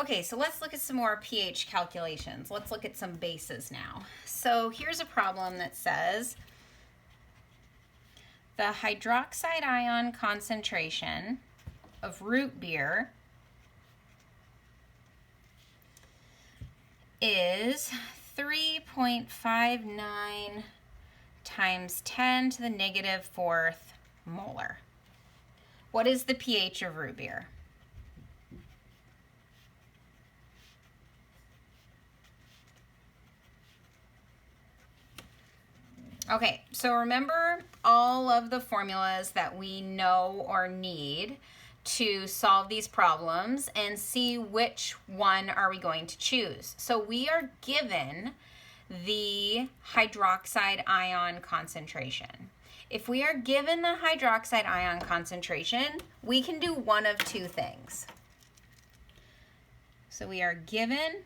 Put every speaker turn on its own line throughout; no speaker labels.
Okay, so let's look at some more pH calculations. Let's look at some bases now. So here's a problem that says the hydroxide ion concentration of root beer is 3.59 times 10 to the negative fourth molar. What is the pH of root beer? Okay, so remember all of the formulas that we know or need to solve these problems and see which one are we going to choose. So we are given the hydroxide ion concentration. If we are given the hydroxide ion concentration, we can do one of two things. So we are given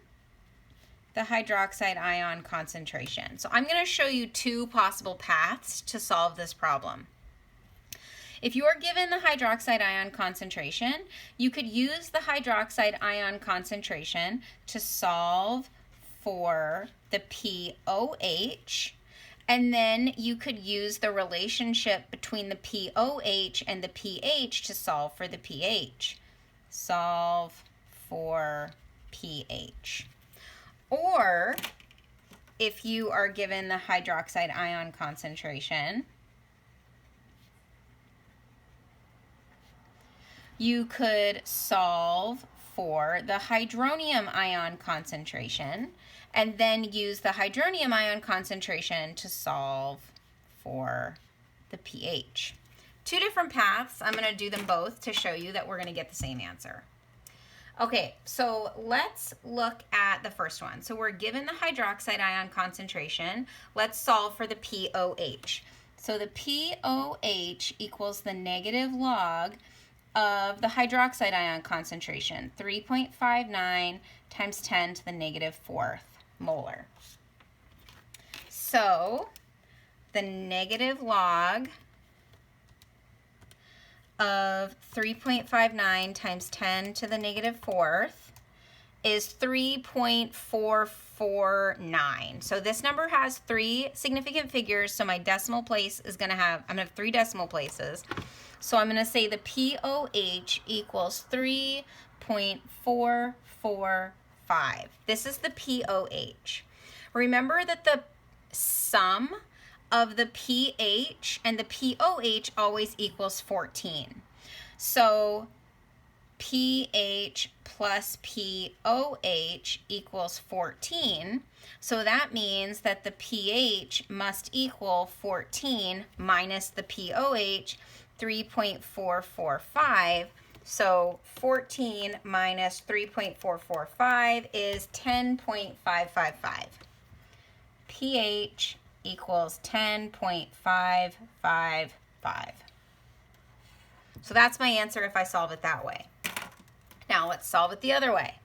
the hydroxide ion concentration. So I'm going to show you two possible paths to solve this problem. If you are given the hydroxide ion concentration, you could use the hydroxide ion concentration to solve for the pOH, and then you could use the relationship between the pOH and the pH to solve for the pH. Solve for pH. Or if you are given the hydroxide ion concentration, you could solve for the hydronium ion concentration and then use the hydronium ion concentration to solve for the pH. Two different paths. I'm going to do them both to show you that we're going to get the same answer. Okay, so let's look at the first one. So we're given the hydroxide ion concentration. Let's solve for the pOH. So the pOH equals the negative log of the hydroxide ion concentration, 3.59 times 10 to the negative fourth molar. So the negative log of 3.59 times 10 to the negative fourth is 3.449. So this number has three significant figures, so my decimal place is going to have, I'm going to have three decimal places. So I'm going to say the pOH equals 3.445. This is the pOH. Remember that the sum of the pH and the pOH always equals 14. So pH plus pOH equals 14. So that means that the pH must equal 14 minus the pOH, 3.445. So 14 minus 3.445 is 10.555. pH equals 10.555. So that's my answer if I solve it that way. Now let's solve it the other way.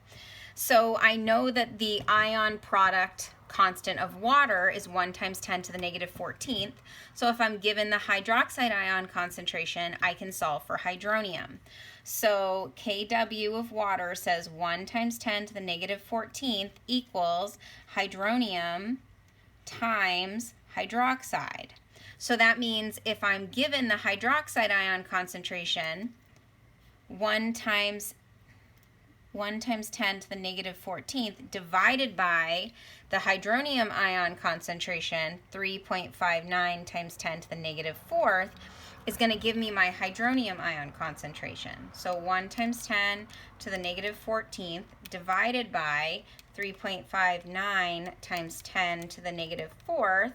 So I know that the ion product constant of water is 1 times 10 to the negative 14th. So if I'm given the hydroxide ion concentration, I can solve for hydronium. So Kw of water says 1 times 10 to the negative 14th equals hydronium times hydroxide. So that means if I'm given the hydroxide ion concentration, 1 times 10 to the negative 14th divided by the hydronium ion concentration, 3.59 times 10 to the negative 4th, is going to give me my hydronium ion concentration. So 1 times 10 to the negative 14th divided by 3.59 times 10 to the negative 4th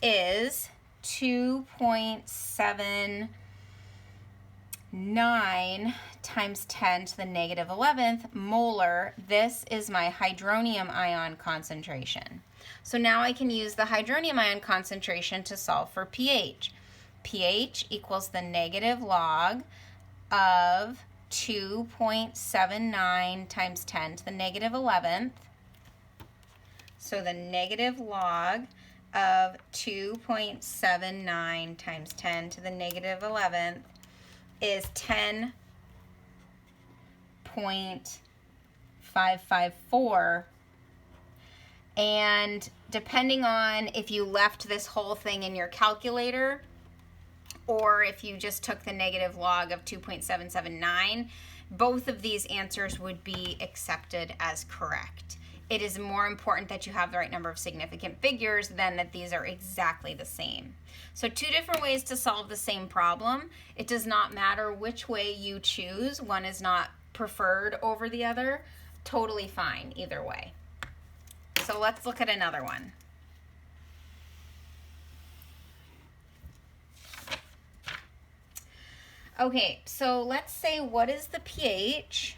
is 2.79 times 10 to the negative 11th molar. This is my hydronium ion concentration. So now I can use the hydronium ion concentration to solve for pH. pH equals the negative log of 2.79 times 10 to the negative 11th. So the negative log of 2.79 times 10 to the negative 11th is 10.555. 0.554. And depending on if you left this whole thing in your calculator or if you just took the negative log of 2.779, both of these answers would be accepted as correct. It is more important that you have the right number of significant figures than that these are exactly the same. So two different ways to solve the same problem. It does not matter which way you choose. One is not preferred over the other. Totally fine either way. So let's look at another one. Okay, so let's say, what is the pH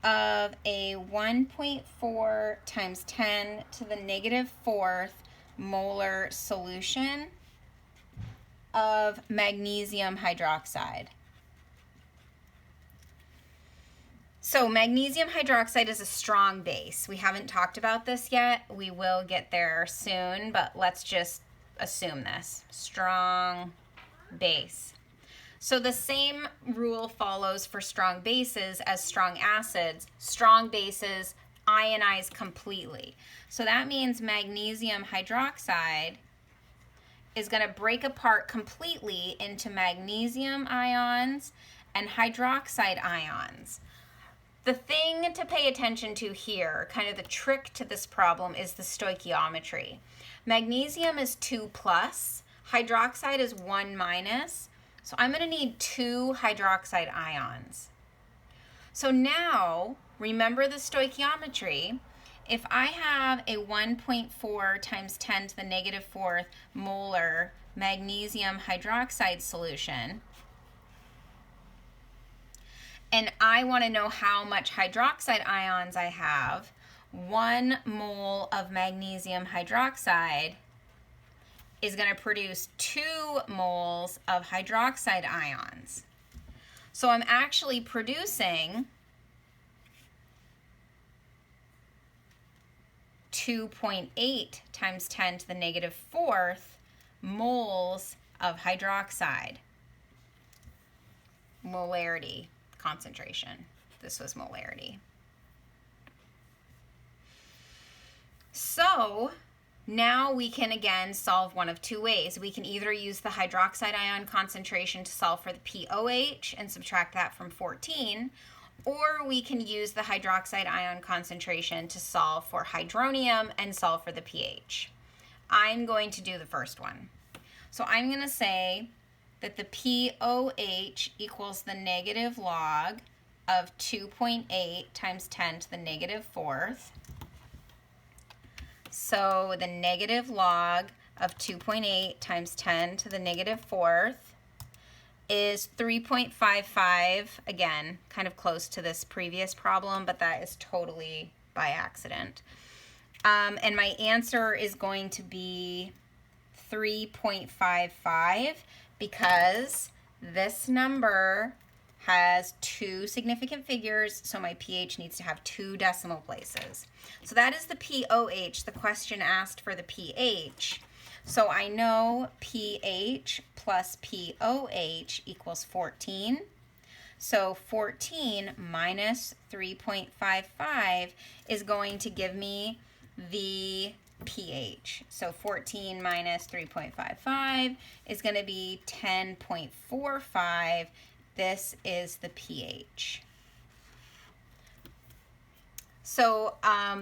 of a 1.4 times 10 to the negative fourth molar solution of magnesium hydroxide? So magnesium hydroxide is a strong base. We haven't talked about this yet. We will get there soon, but let's just assume this. Strong base. So the same rule follows for strong bases as strong acids. Strong bases ionize completely. So that means magnesium hydroxide is going to break apart completely into magnesium ions and hydroxide ions. The thing to pay attention to here, kind of the trick to this problem, is the stoichiometry. Magnesium is 2+, hydroxide is 1-, so I'm going to need 2 hydroxide ions. So now, remember the stoichiometry. If I have a 1.4 times 10 to the negative fourth molar magnesium hydroxide solution, and I want to know how much hydroxide ions I have, 1 mole of magnesium hydroxide is going to produce 2 moles of hydroxide ions. So I'm actually producing 2.8 times 10 to the negative fourth moles of hydroxide. Molarity. Concentration. This was molarity. So now we can again solve one of two ways. We can either use the hydroxide ion concentration to solve for the POH and subtract that from 14, or we can use the hydroxide ion concentration to solve for hydronium and solve for the pH. I'm going to do the first one. So I'm going to say that the POH equals the negative log of 2.8 times 10 to the negative fourth. So the negative log of 2.8 times 10 to the negative fourth is 3.55, again, kind of close to this previous problem, but that is totally by accident. And my answer is going to be 3.55 because this number has 2 significant figures, so my pH needs to have 2 decimal places. So that is the POH. The question asked for the pH. So I know pH plus POH equals 14. So 14 minus 3.55 is going to give me the pH. So 14 minus 3.55 is going to be 10.45. This is the pH. So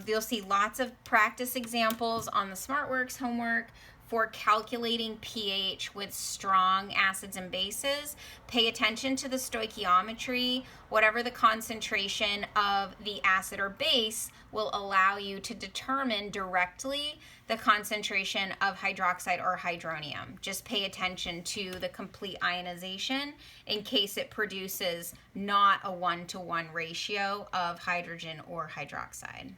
you'll see lots of practice examples on the SmartWorks homework for calculating pH with strong acids and bases. Pay attention to the stoichiometry. Whatever the concentration of the acid or base will allow you to determine directly the concentration of hydroxide or hydronium. Just pay attention to the complete ionization in case it produces not a 1-to-1 ratio of hydrogen or hydroxide.